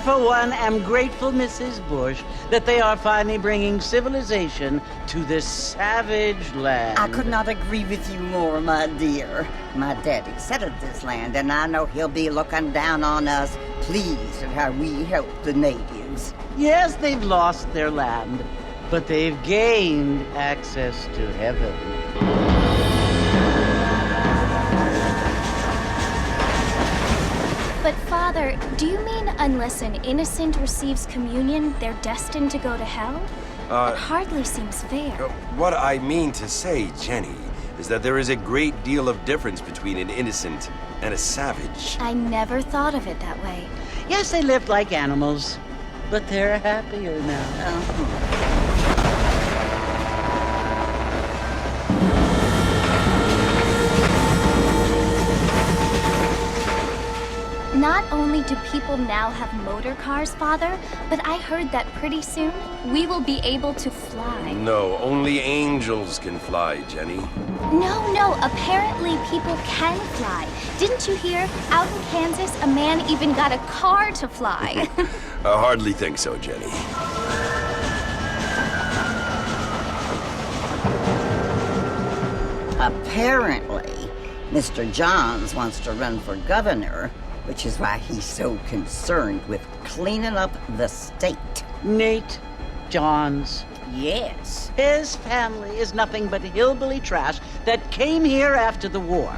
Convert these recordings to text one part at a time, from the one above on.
For one, am grateful, Mrs. Bush, that they are finally bringing civilization to this savage land. I could not agree with you more, my dear. My daddy settled this land, and I know he'll be looking down on us, pleased at how we help the natives. Yes, they've lost their land, but they've gained access to heaven. But Father, do you mean unless an innocent receives communion, they're destined to go to hell? That hardly seems fair. What I mean to say, Jenny, is that there is a great deal of difference between an innocent and a savage. I never thought of it that way. Yes, they lived like animals, but they're happier now. Not only do people now have motor cars, Father, but I heard that pretty soon we will be able to fly. No, only angels can fly, Jenny. No, apparently people can fly. Didn't you hear? Out in Kansas, a man even got a car to fly. I hardly think so, Jenny. Apparently, Mr. Johns wants to run for governor, which is why he's so concerned with cleaning up the state. Nate Johns. Yes. His family is nothing but hillbilly trash that came here after the war.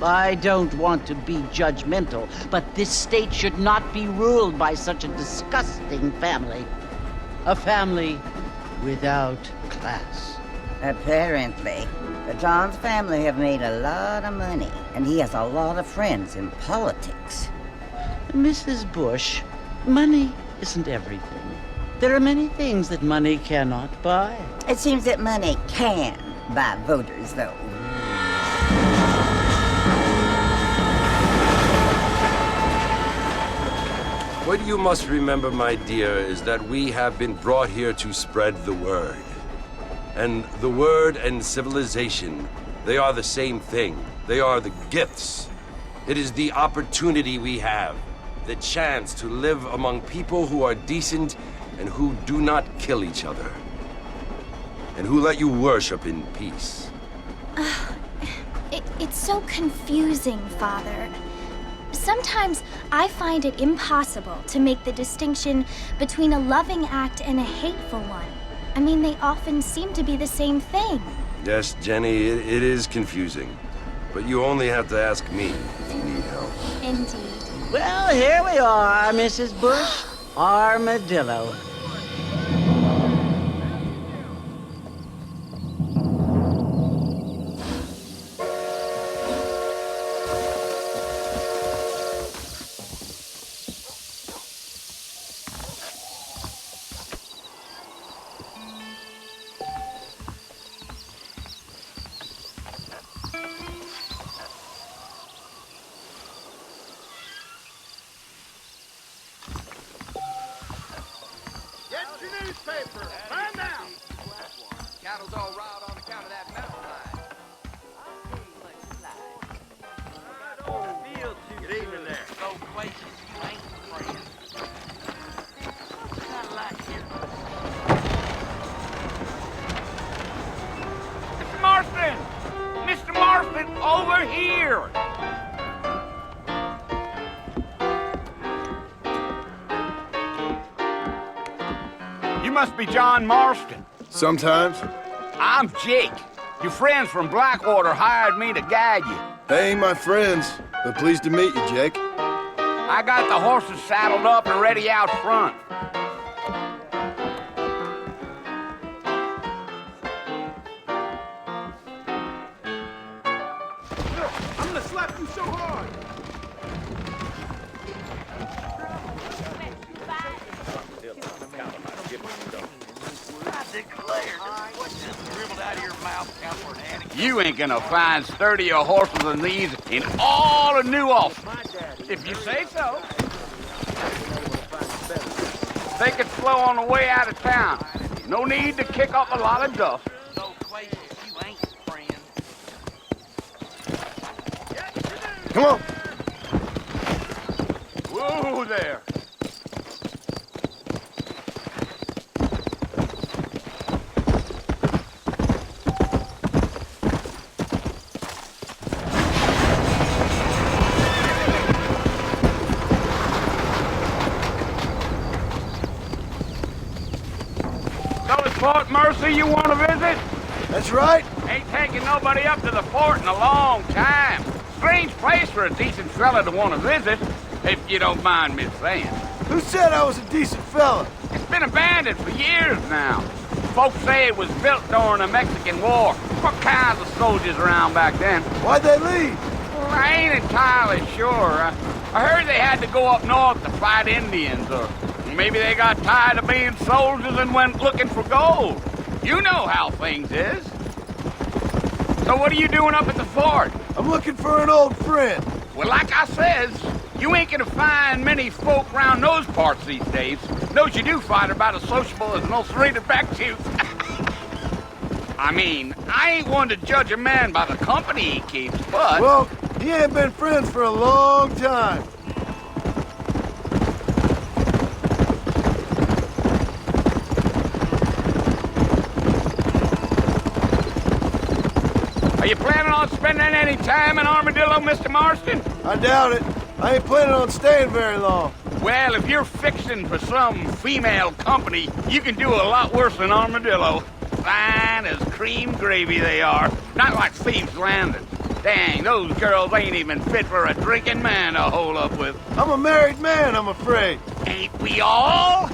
I don't want to be judgmental, but this state should not be ruled by such a disgusting family. A family without class. Apparently. The Johns family have made a lot of money, and he has a lot of friends in politics. Mrs. Bush, money isn't everything. There are many things that money cannot buy. It seems that money can buy voters, though. What you must remember, my dear, is that we have been brought here to spread the word. And the word and civilization, they are the same thing. They are the gifts. It is the opportunity we have, the chance to live among people who are decent and who do not kill each other. And who let you worship in peace. It's so confusing, Father. Sometimes I find it impossible to make the distinction between a loving act and a hateful one. I mean, they often seem to be the same thing. Yes, Jenny, it is confusing. But you only have to ask me if you need help. Indeed. Well, here we are, Mrs. Bush. Armadillo. Newspaper, find out. Cattle's all riled on account of that mountain lion. Good evening there. Go places you ain't friends. Mr. Marston! Mr. Marston, over here! You must be John Marston. Sometimes. I'm Jake. Your friends from Blackwater hired me to guide you. They ain't my friends, but pleased to meet you, Jake. I got the horses saddled up and ready out front. I'm gonna slap you so hard. You ain't gonna find sturdier horses than these in all of Nuevos. If you say so. Take it slow on the way out of town. No need to kick up a lot of dust. Come on. Whoa there. Fort Mercy you want to visit? That's right. Ain't taking nobody up to the fort in a long time. Strange place for a decent fella to want to visit, if you don't mind me saying. Who said I was a decent fella? It's been abandoned for years now. Folks say it was built during the Mexican War. What kinds of soldiers around back then? Why'd they leave? Well, I ain't entirely sure. I heard they had to go up north to fight Indians, or maybe they got tired of being soldiers and went looking for gold. You know how things is. So what are you doing up at the fort? I'm looking for an old friend. Well, like I says, you ain't gonna find many folk around those parts these days. Those you do find are about as sociable as an ulcerated back tooth. I mean, I ain't one to judge a man by the company he keeps, but... Well, he ain't been friends for a long time. Are you planning on spending any time in Armadillo, Mr. Marston? I doubt it. I ain't planning on staying very long. Well, if you're fixing for some female company, you can do a lot worse than Armadillo. Fine as cream gravy they are. Not like Thieves' Landing. Dang, those girls ain't even fit for a drinking man to hole up with. I'm a married man, I'm afraid. Ain't we all?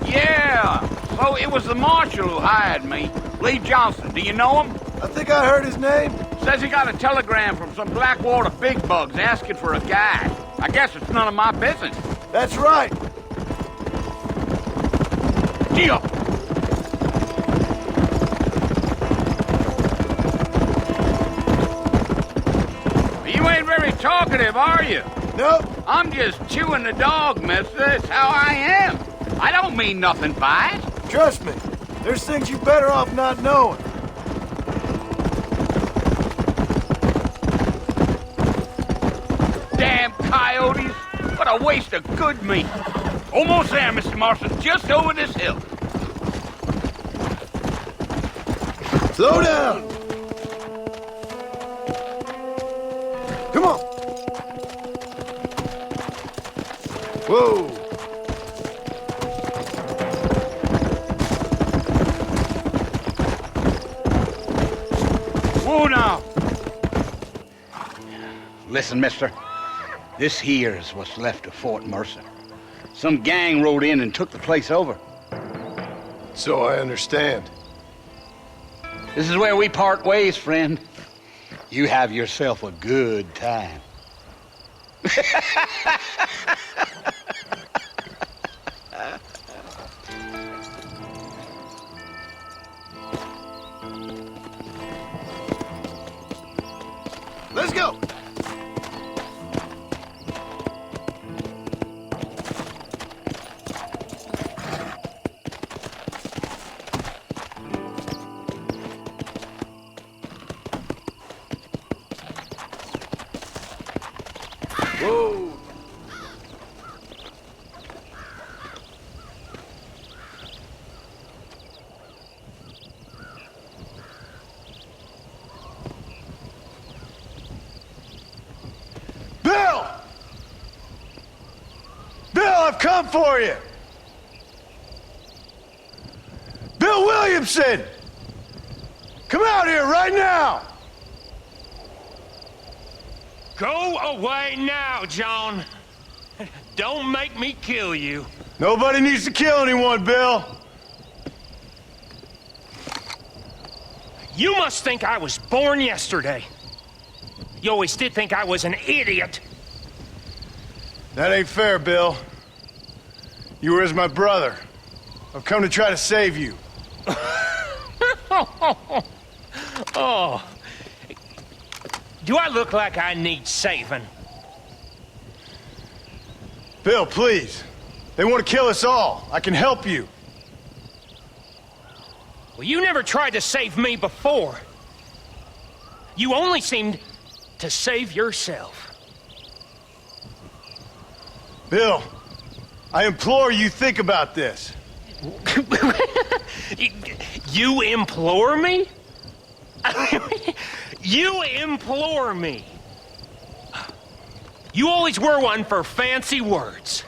Yeah. So it was the marshal who hired me. Lee Johnson, do you know him? I think I heard his name. Says he got a telegram from some Blackwater big bugs asking for a guide. I guess it's none of my business. That's right. Gee up. talkative, are you? Nope. I'm just chewing the dog, mister. That's how I am. I don't mean nothing by it. Trust me. There's things you better off not knowing. Damn coyotes. What a waste of good meat. Almost there, Mr. Marston. Just over this hill. Slow down. Come on. Whoa. Whoa now. Listen, mister. This here is what's left of Fort Mercer. Some gang rode in and took the place over. So I understand. This is where we part ways, friend. You have yourself a good time. Let's go. Whoa. Bill! Bill, I've come for you! Bill Williamson! Come out here right now! Go away now, John. Don't make me kill you. Nobody needs to kill anyone, Bill. You must think I was born yesterday. You always did think I was an idiot. That ain't fair, Bill. You were as my brother. I've come to try to save you. Oh. Do I look like I need saving? Bill, please. They want to kill us all. I can help you. Well, you never tried to save me before. You only seemed to save yourself. Bill, I implore you think about this. You implore me? You implore me. You always were one for fancy words.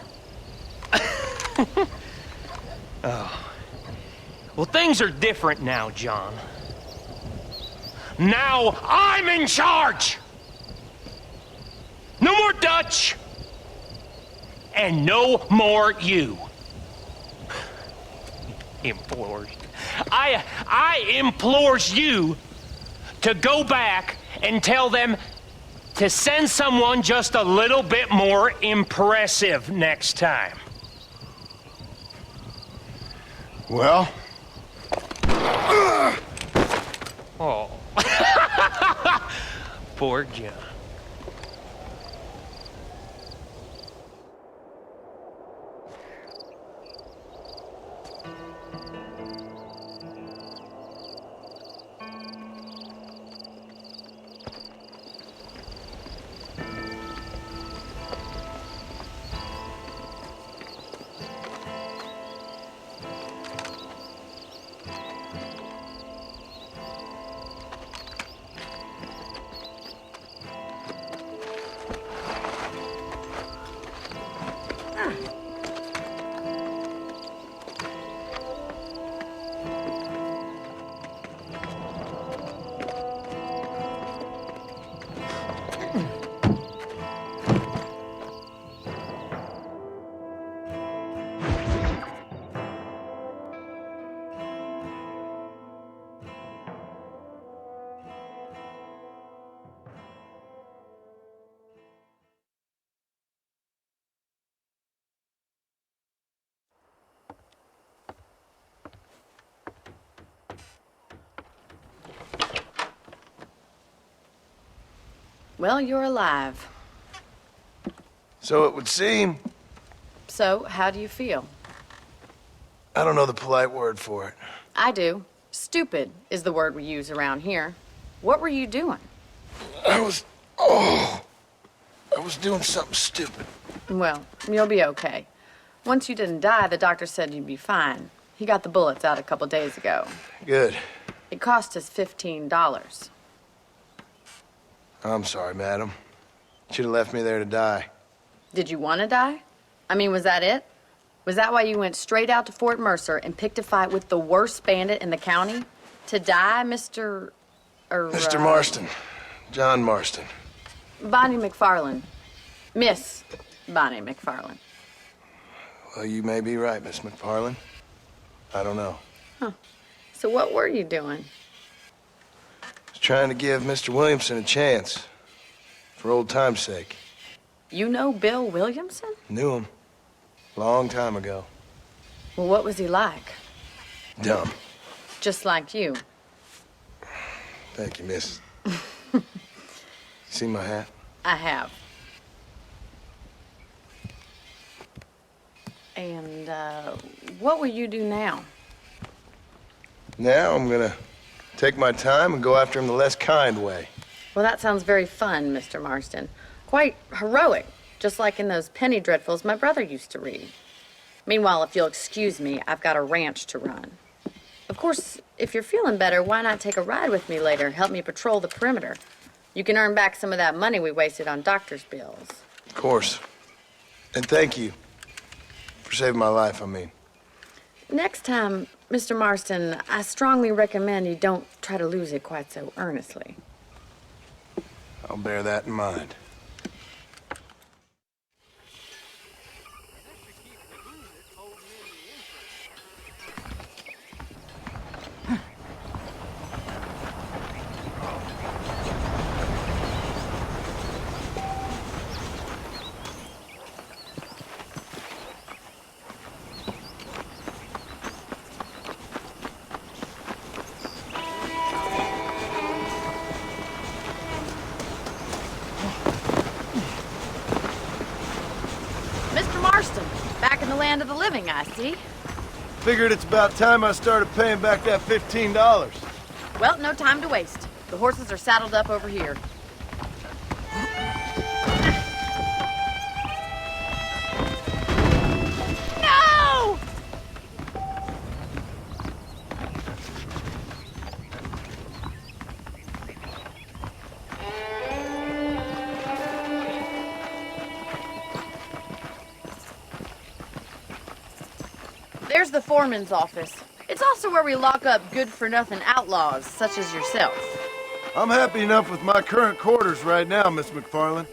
Oh. Well, things are different now, John. Now I'm in charge. No more Dutch. And no more you. Implores. I implores you to go back and tell them to send someone just a little bit more impressive next time. Well? Oh. Poor John. Well, you're alive. So it would seem. So, how do you feel? I don't know the polite word for it. I do. Stupid is the word we use around here. What were you doing? I was doing something stupid. Well, you'll be okay. Once you didn't die, the doctor said you'd be fine. He got the bullets out a couple days ago. Good. It cost us $15. I'm sorry, madam. Should have left me there to die. Did you want to die? I mean, was that it? Was that why you went straight out to Fort Mercer and picked a fight with the worst bandit in the county? To die, Mr. Mr. Marston. John Marston. Bonnie McFarlane. Miss Bonnie McFarlane. Well, you may be right, Miss McFarlane. I don't know. So what were you doing? I was trying to give Mr. Williamson a chance. For old time's sake. You know Bill Williamson? Knew him. Long time ago. Well, what was he like? Dumb. Just like you. Thank you, miss. See my hat? I have. And, what will you do now? Now I'm gonna take my time and go after him the less kind way. Well, that sounds very fun, Mr. Marston. Quite heroic, just like in those penny dreadfuls my brother used to read. Meanwhile, if you'll excuse me, I've got a ranch to run. Of course, if you're feeling better, why not take a ride with me later and help me patrol the perimeter? You can earn back some of that money we wasted on doctor's bills. Of course. And thank you. For saving my life, I mean. Next time, Mr. Marston, I strongly recommend you don't try to lose it quite so earnestly. I'll bear that in mind. Mr. Marston, back in the land of the living, I see. Figured it's about time I started paying back that $15. Well, no time to waste. The horses are saddled up over here. No! There's the foreman's office. It's also where we lock up good-for-nothing outlaws, such as yourself. I'm happy enough with my current quarters right now, Miss McFarlane.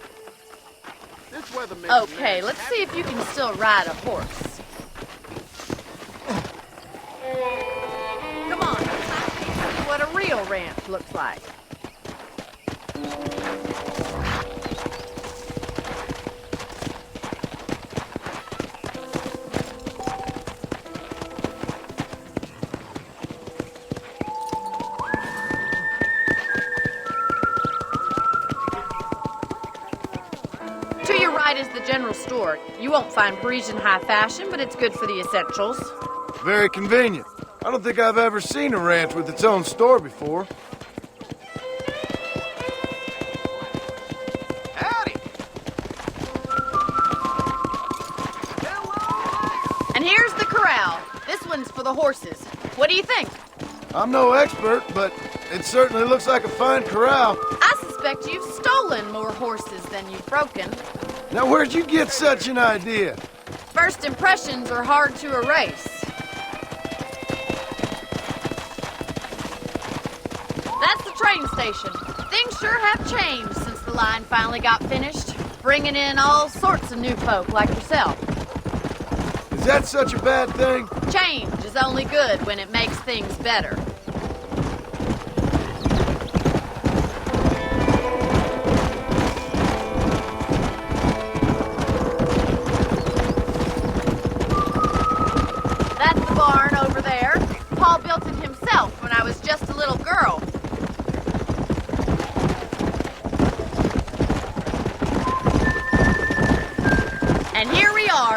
Okay, let's see if you can still ride a horse. Come on, let's see what a real ranch looks like. Is the general store. You won't find Parisian high fashion, but it's good for the essentials. Very convenient. I don't think I've ever seen a ranch with its own store before. Howdy. And here's the corral. This one's for the horses. What do you think? I'm no expert, but it certainly looks like a fine corral. I suspect you've stolen more horses than you've broken. Now, where'd you get such an idea? First impressions are hard to erase. That's the train station. Things sure have changed since the line finally got finished, bringing in all sorts of new folk like yourself. Is that such a bad thing? Change is only good when it makes things better. That's the barn over there. Paul built it himself when I was just a little girl.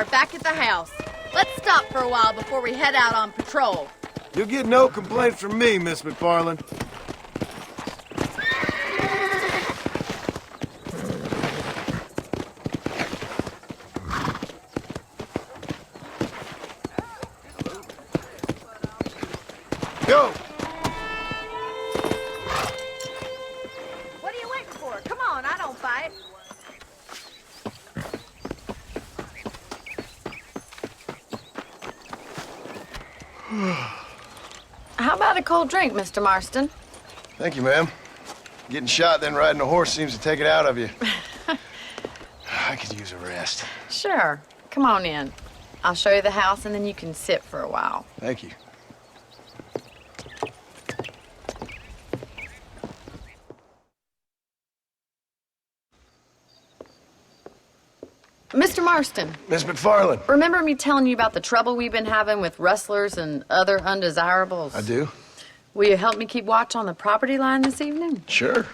are, back at the house. Let's stop for a while before we head out on patrol. You'll get no complaints from me, Miss McFarlane. Go! What are you waiting for? Come on, I don't fight. How about a cold drink, Mr. Marston? Thank you, ma'am. Getting shot, then riding a horse seems to take it out of you. I could use a rest. Sure. Come on in. I'll show you the house, and then you can sit for a while. Thank you. Mr. Marston, Miss McFarlane. remember me telling you about the trouble we've been having with rustlers and other undesirables? I do. Will you help me keep watch on the property line this evening? Sure.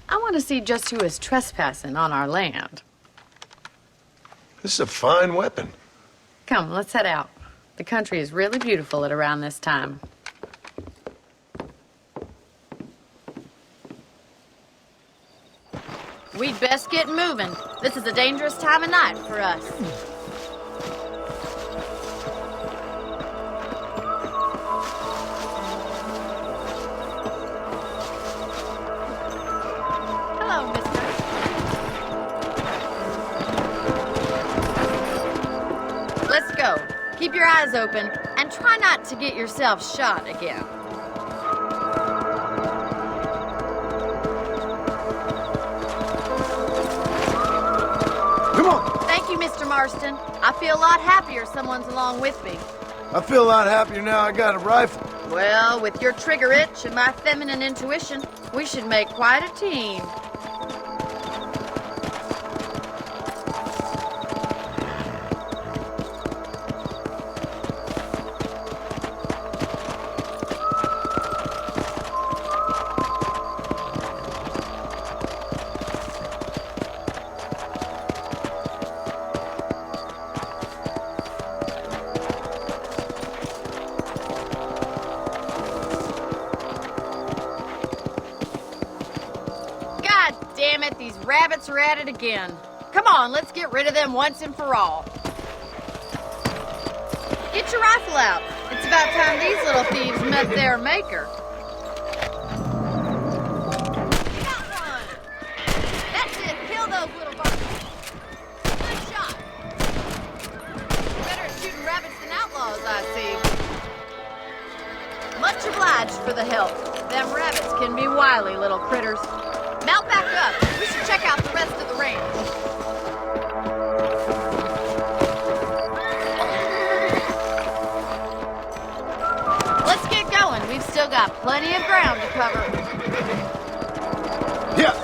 I want to see just who is trespassing on our land. This is a fine weapon. Come, let's head out. The country is really beautiful at around this time. We'd best get moving. This is a dangerous time of night for us. Hello, mister. Let's go. Keep your eyes open and try not to get yourself shot again. Come on! Thank you, Mr. Marston. I feel a lot happier someone's along with me. I feel a lot happier now I got a rifle. Well, with your trigger itch and my feminine intuition, we should make quite a team. Damn it, these rabbits are at it again. Come on, let's get rid of them once and for all. Get your rifle out. It's about time these little thieves met their maker. Got one. That's it, kill those little buggers. Good shot. Better at shooting rabbits than outlaws, I see. Much obliged for the help. Them rabbits can be wily little critters. Mount back up. We should check out the rest of the range. Let's get going. We've still got plenty of ground to cover. Yeah.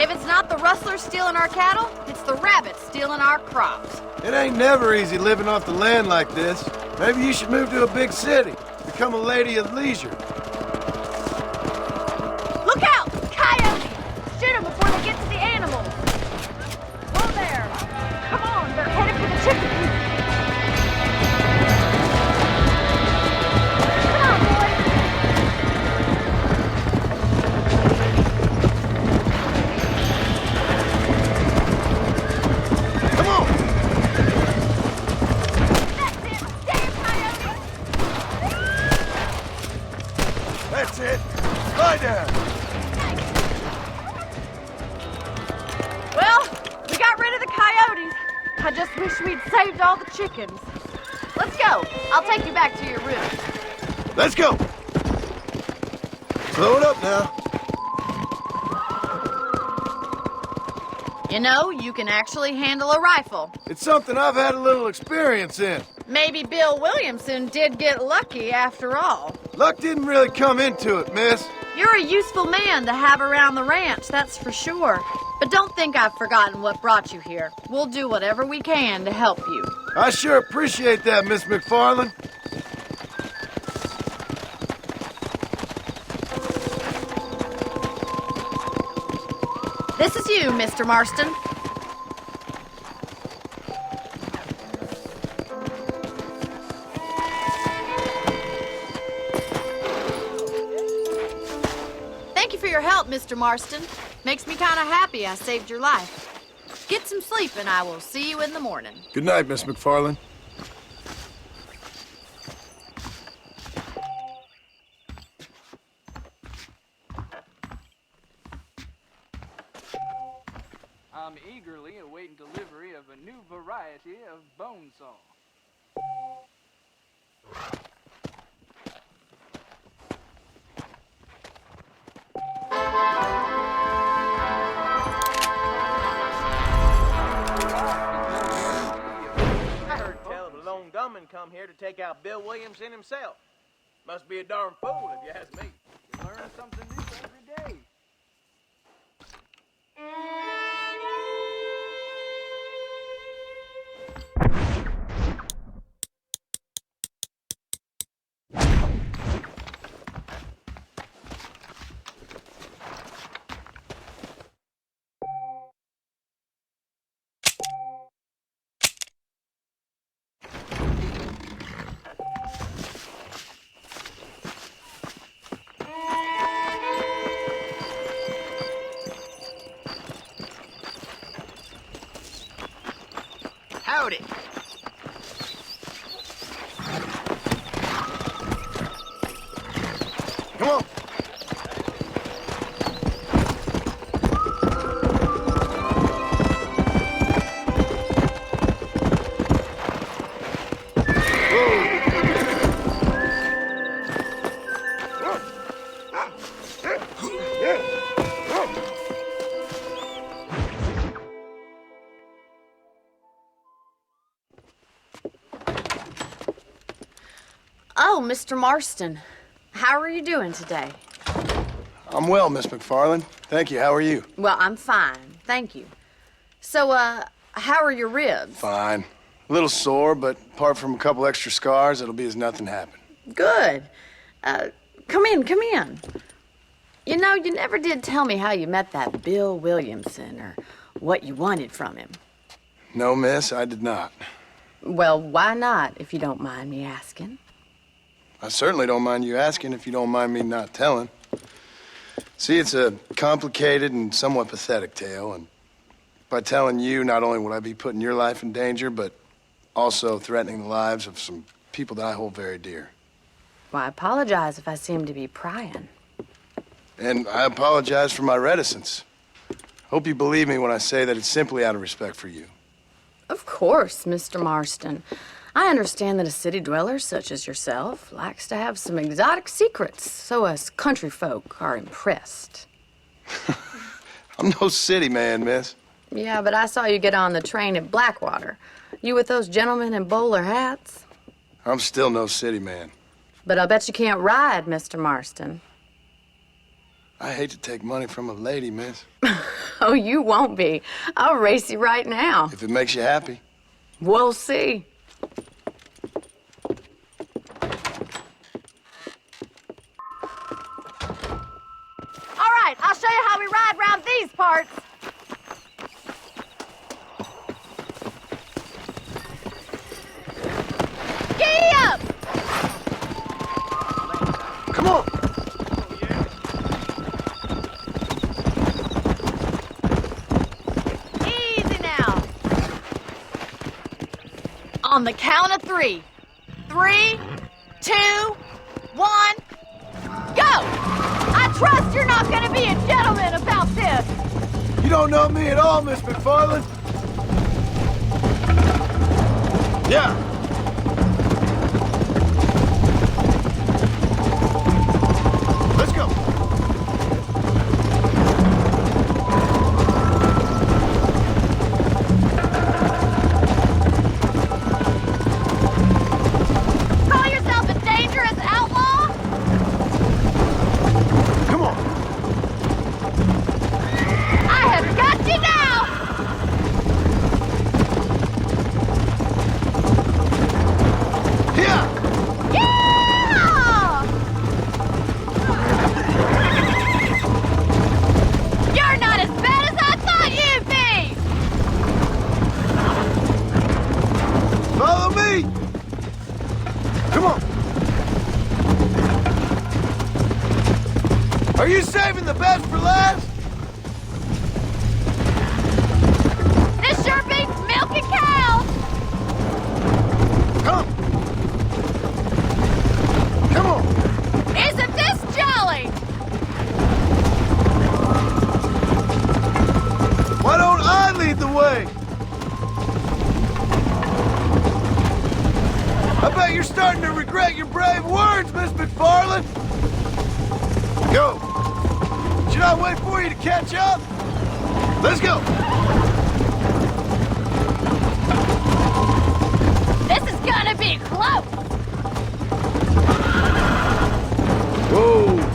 If it's not the rustlers stealing our cattle, it's the rabbits stealing our crops. It ain't never easy living off the land like this. Maybe you should move to a big city. Become a lady of leisure. Look out! Coyotes! Shoot them before they get to the animals. Whoa there! Come on, they're headed for the chicken coop. Come on, boys! Come on! That's it! Damn coyotes! That's it. Lie down. Well, we got rid of the coyotes. I just wish we'd saved all the chickens. Let's go. I'll take you back to your room. Let's go. Slow it up now. You know, you can actually handle a rifle. It's something I've had a little experience in. Maybe Bill Williamson did get lucky after all. Luck didn't really come into it, miss. You're a useful man to have around the ranch, that's for sure. But don't think I've forgotten what brought you here. We'll do whatever we can to help you. I sure appreciate that, Miss McFarlane. This is you, Mr. Marston. Thank you for your help, Mr. Marston. Makes me kind of happy I saved your life. Get some sleep and I will see you in the morning. Good night, Miss McFarlane. I'm eagerly awaiting delivery of a new variety of bone saw. I heard tell of a lone gunman come here to take out Bill Williamson himself. Must be a darn fool if you ask me. You learn something new every day. Howdy. Come on. Oh, Mr. Marston. How are you doing today? I'm well, Miss McFarlane. Thank you. How are you? Well, I'm fine. Thank you. So, how are your ribs? Fine. A little sore, but apart from a couple extra scars, it'll be as nothing happened. Good. Come in, come in. You know, you never did tell me how you met that Bill Williamson or what you wanted from him. No, miss, I did not. Well, why not, if you don't mind me asking? I certainly don't mind you asking if you don't mind me not telling. See, it's a complicated and somewhat pathetic tale, and by telling you, not only would I be putting your life in danger, but also threatening the lives of some people that I hold very dear. Well, I apologize if I seem to be prying. And I apologize for my reticence. Hope you believe me when I say that it's simply out of respect for you. Of course, Mr. Marston. I understand that a city dweller such as yourself likes to have some exotic secrets, so us country folk are impressed. I'm no city man, miss. Yeah, but I saw you get on the train at Blackwater. You with those gentlemen in bowler hats? I'm still no city man. But I'll bet you can't ride, Mr. Marston. I hate to take money from a lady, miss. Oh, you won't be. I'll race you right now. If it makes you happy. We'll see. All right, I'll show you how we ride round these parts. Giddy up! Come on! Easy now. On the count of 3. 3, 2, 1, go! I trust you're not gonna be a gentleman about this. You don't know me at all, Miss McFarlane. Yeah. Let's go. Call yourself a dangerous outlaw? Come on. I have got you now! bet you're starting to regret your brave words, Miss McFarlane. Go. Should I wait for you to catch up? Let's go. This is gonna be close! Whoa.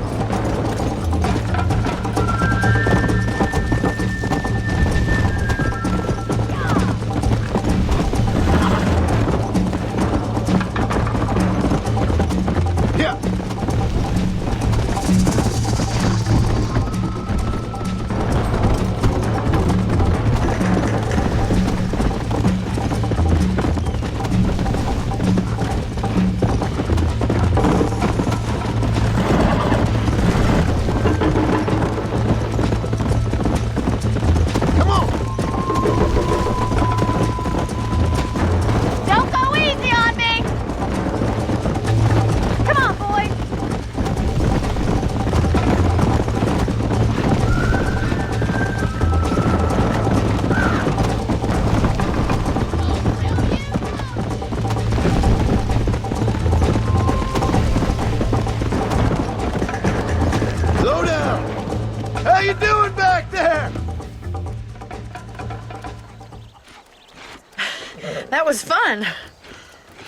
That was fun.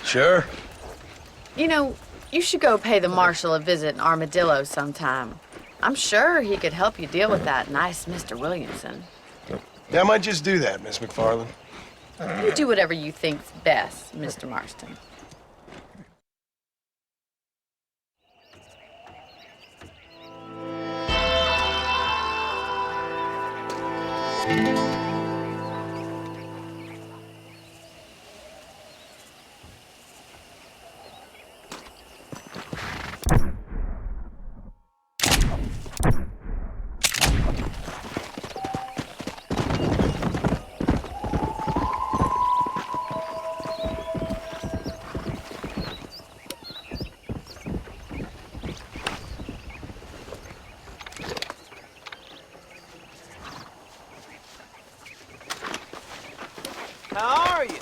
Sure. You know, you should go pay the marshal a visit in Armadillo sometime. I'm sure he could help you deal with that nice Mr. Williamson. Yeah, I might just do that, Miss McFarlane. You do whatever you think's best, Mr. Marston. How are you?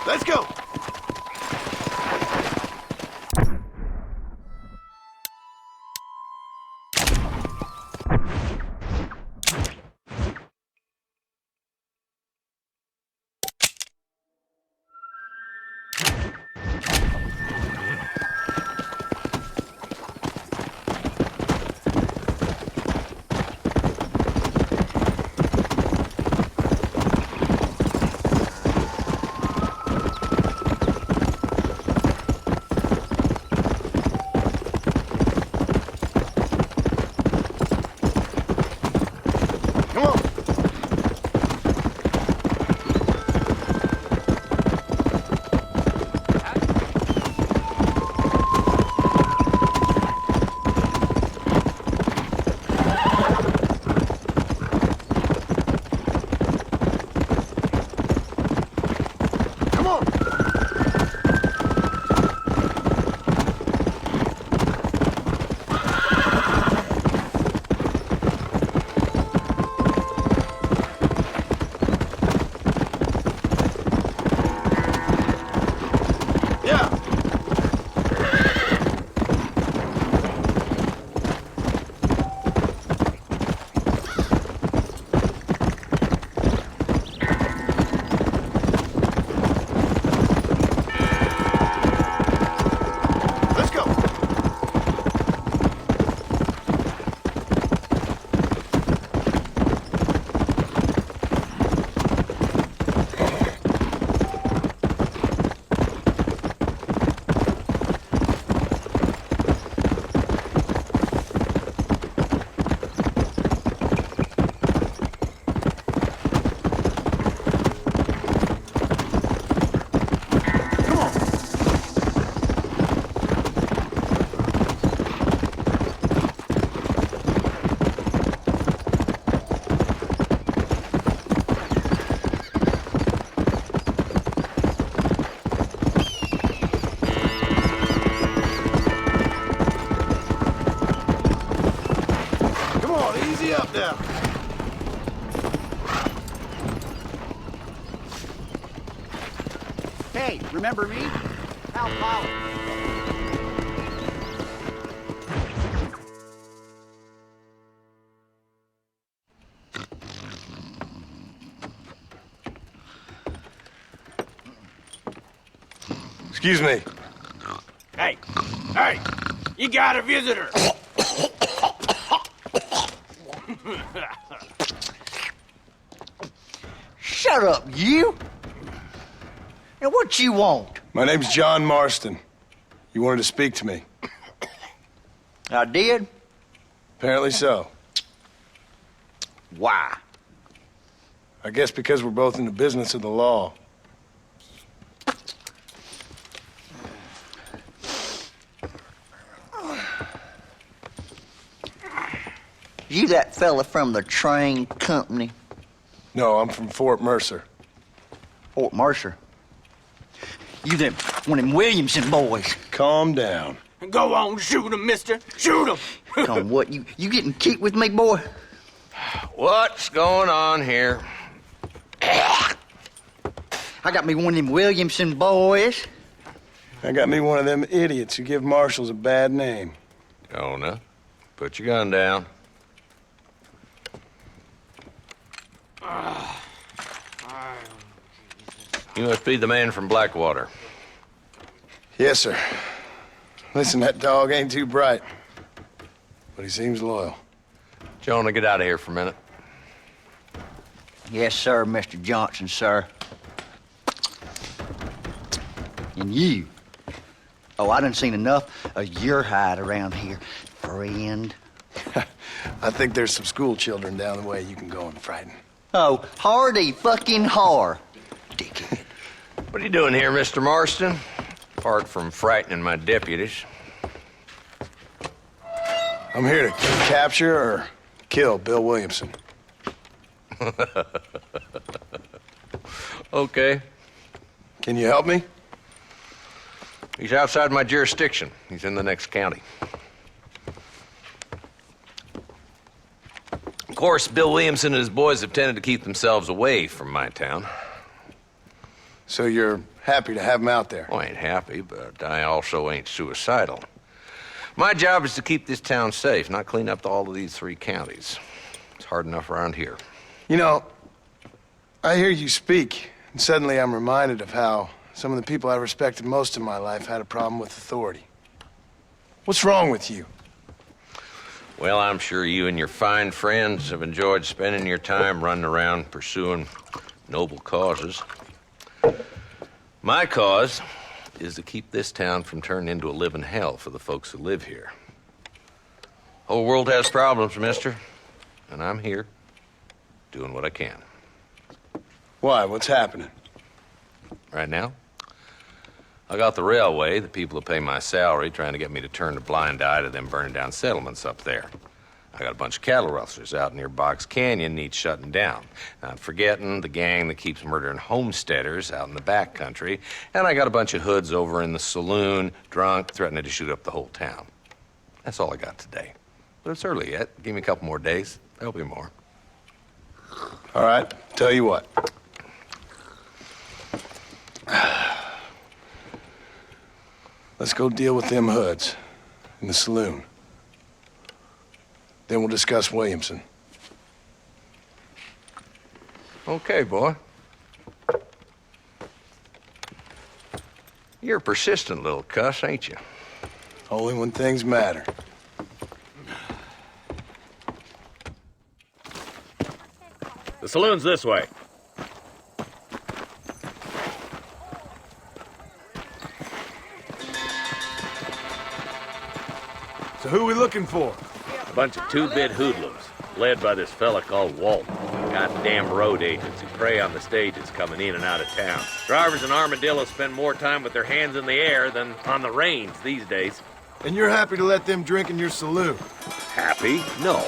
Let's go. Hey, remember me? Hal Powell. Excuse me. Hey, hey, you got a visitor. Shut up, you! Now what you want? My name's John Marston. You wanted to speak to me. I did? Apparently so. Why? I guess because we're both in the business of the law. You that fella from the train company? No, I'm from Fort Mercer. Fort Mercer? You them one of them Williamson boys. Calm down. Go on, shoot him, mister. Shoot him. Come on, what, you getting kicked with me, boy? What's going on here? I got me one of them Williamson boys. I got me one of them idiots who give marshals a bad name. Jonah, put your gun down. You must be the man from Blackwater. Yes, sir. Listen, that dog ain't too bright, but he seems loyal. Jonah, get out of here for a minute. Yes, sir, Mr. Johnson, sir. And you. Oh, I done seen enough of your hide around here, friend. I think there's some school children down the way you can go and frighten. Oh, hardy fucking har. Dickhead. What are you doing here, Mr. Marston? Apart from frightening my deputies. I'm here to capture or kill Bill Williamson. Okay. Can you help me? He's outside my jurisdiction. He's in the next county. Of course, Bill Williamson and his boys have tended to keep themselves away from my town. So you're happy to have him out there? Well, I ain't happy, but I also ain't suicidal. My job is to keep this town safe, not clean up all of these 3 counties. It's hard enough around here. You know, I hear you speak, and suddenly I'm reminded of how some of the people I respected most in my life had a problem with authority. What's wrong with you? Well, I'm sure you and your fine friends have enjoyed spending your time running around pursuing noble causes. My cause is to keep this town from turning into a living hell for the folks who live here. Whole world has problems, mister, and I'm here doing what I can. Why? What's happening? Right now, I got the railway, the people who pay my salary, trying to get me to turn a blind eye to them burning down settlements up there. I got a bunch of cattle rustlers out near Box Canyon needs shutting down. Not forgetting the gang that keeps murdering homesteaders out in the back country. And I got a bunch of hoods over in the saloon, drunk, threatening to shoot up the whole town. That's all I got today. But it's early yet. Give me a couple more days. There'll be more. All right, tell you what. Let's go deal with them hoods in the saloon. Then we'll discuss Williamson. Okay, boy. You're a persistent little cuss, ain't you? Only when things matter. The saloon's this way. So who are we looking for? A bunch of 2-bit hoodlums, led by this fella called Walt. Goddamn road agents who prey on the stages coming in and out of town. Drivers in Armadillo spend more time with their hands in the air than on the reins these days. And you're happy to let them drink in your saloon? Happy? No.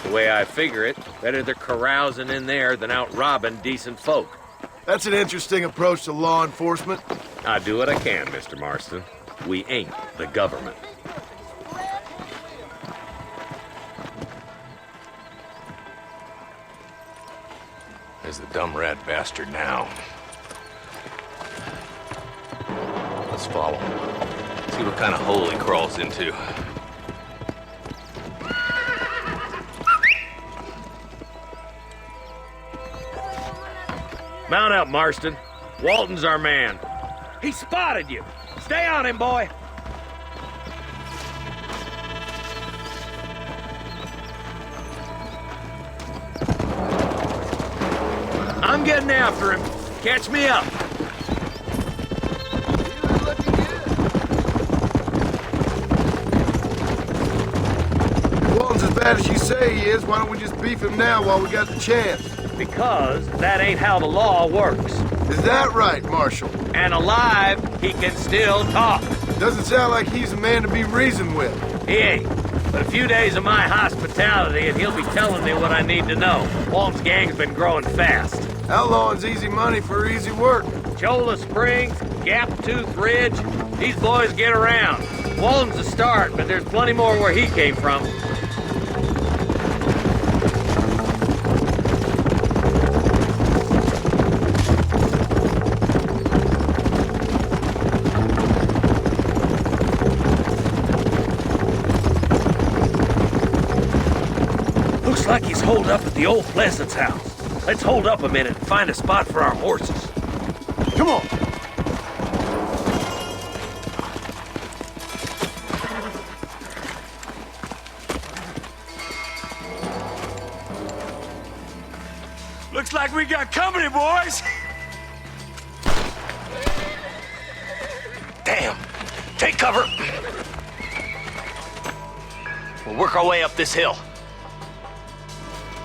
The way I figure it, better they're carousing in there than out robbing decent folk. That's an interesting approach to law enforcement. I do what I can, Mr. Marston. We ain't the government. There's the dumb rat bastard now. Let's follow him. See what kind of hole he crawls into. Mount up, Marston. Walton's our man. He spotted you. Stay on him, boy. I'm getting after him. Catch me up. Walton's as bad as you say he is. Why don't we just beef him now while we got the chance? Because that ain't how the law works. Is that right, Marshal? And alive, he can still talk. Doesn't sound like he's a man to be reasoned with. He ain't. But a few days of my hospitality and he'll be telling me what I need to know. Walton's gang's been growing fast. Outlawing's easy money for easy work. Cholla Springs, Gap Tooth Ridge, these boys get around. Walton's a start, but there's plenty more where he came from. Looks like he's holed up at the old Pleasance house. Let's hold up a minute and find a spot for our horses. Come on. Looks like we got company, boys. Damn. Take cover. We'll work our way up this hill.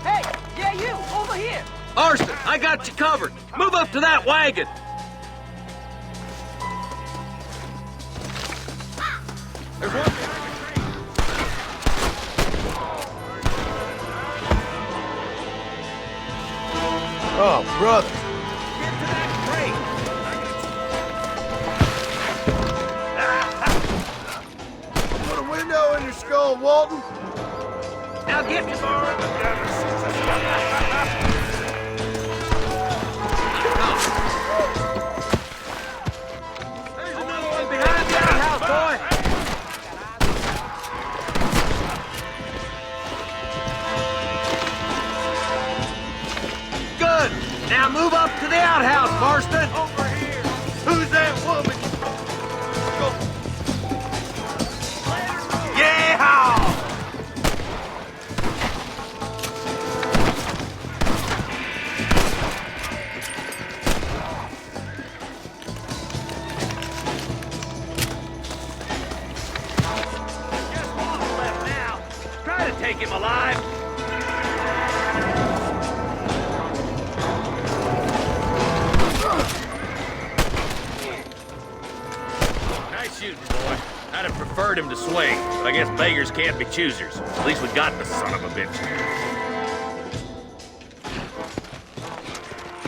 Hey, yeah, you, over here. Marston, I got you covered. Move up to that wagon. There's one. Oh, brother. Get to that crate. Put a window in your skull, Walton. Now get to There's another one behind the outhouse, boy. Good. Now move up to the outhouse, Marston. Over here. Who's that woman? Go. Yeah! Take him alive. Nice shooting, boy. I'd have preferred him to swing, but I guess beggars can't be choosers. At least we got the son of a bitch.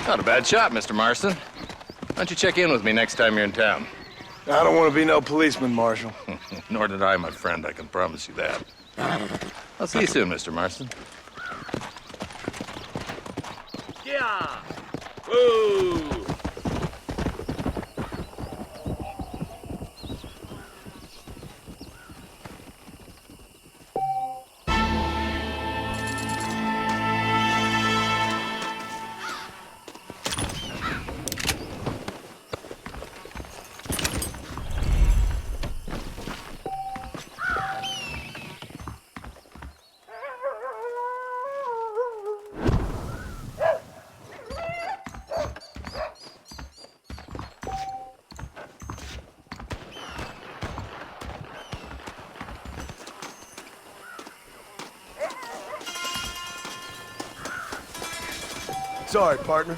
Not a bad shot, Mr. Marston. Why don't you check in with me next time you're in town? I don't want to be no policeman, Marshal. Nor did I, my friend. I can promise you that. I'll see you soon, Mr. Marston. Yeah. Woo. Sorry, partner.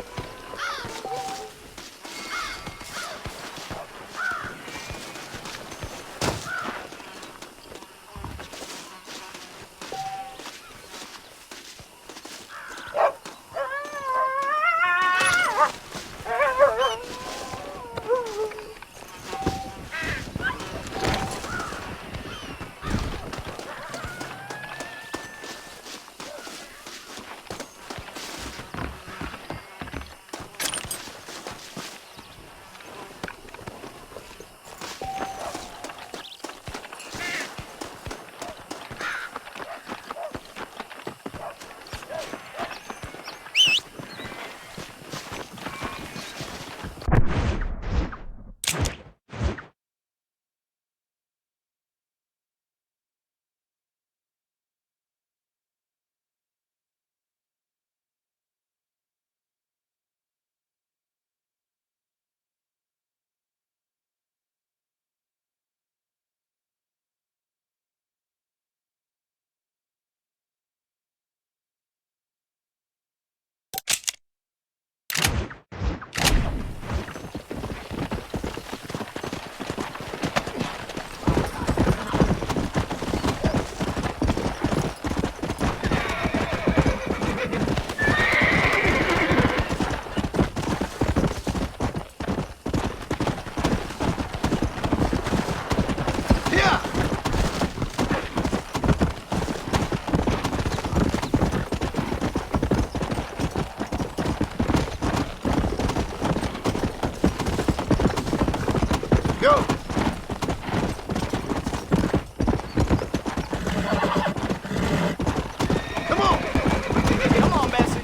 Go! Come on! Come on, Bessie.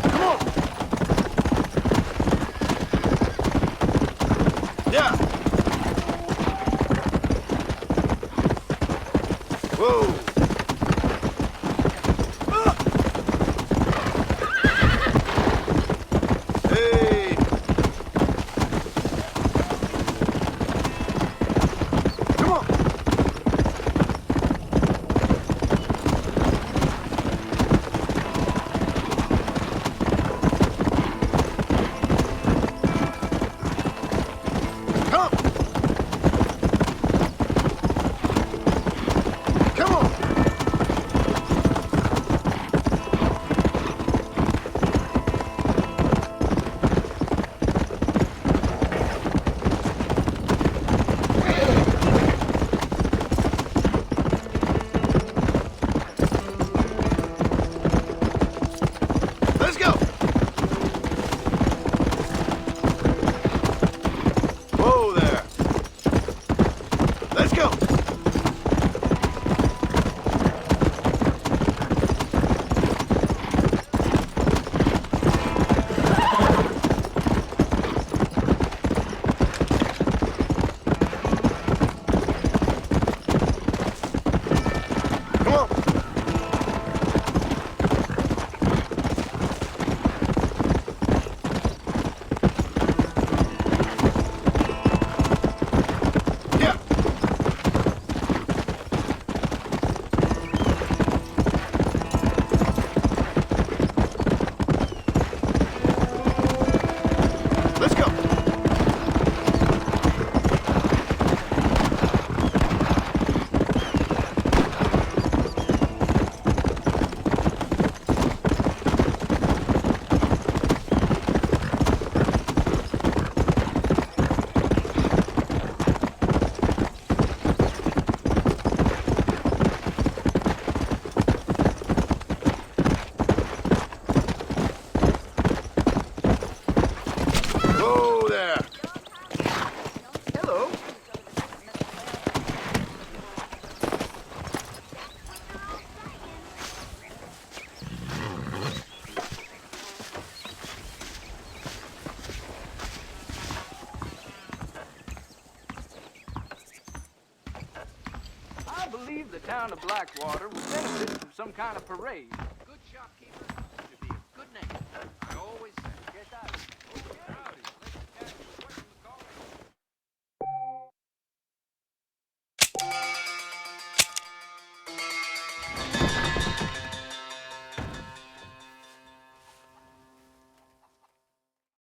Come on! Yeah! Whoa! Hey! Come on! Come! Come on! Let's go! Whoa there! Let's go! Come on! Yeah! Let's go! Whoa there! Hello. I believe the town of Blackwater would benefit from some kind of parade.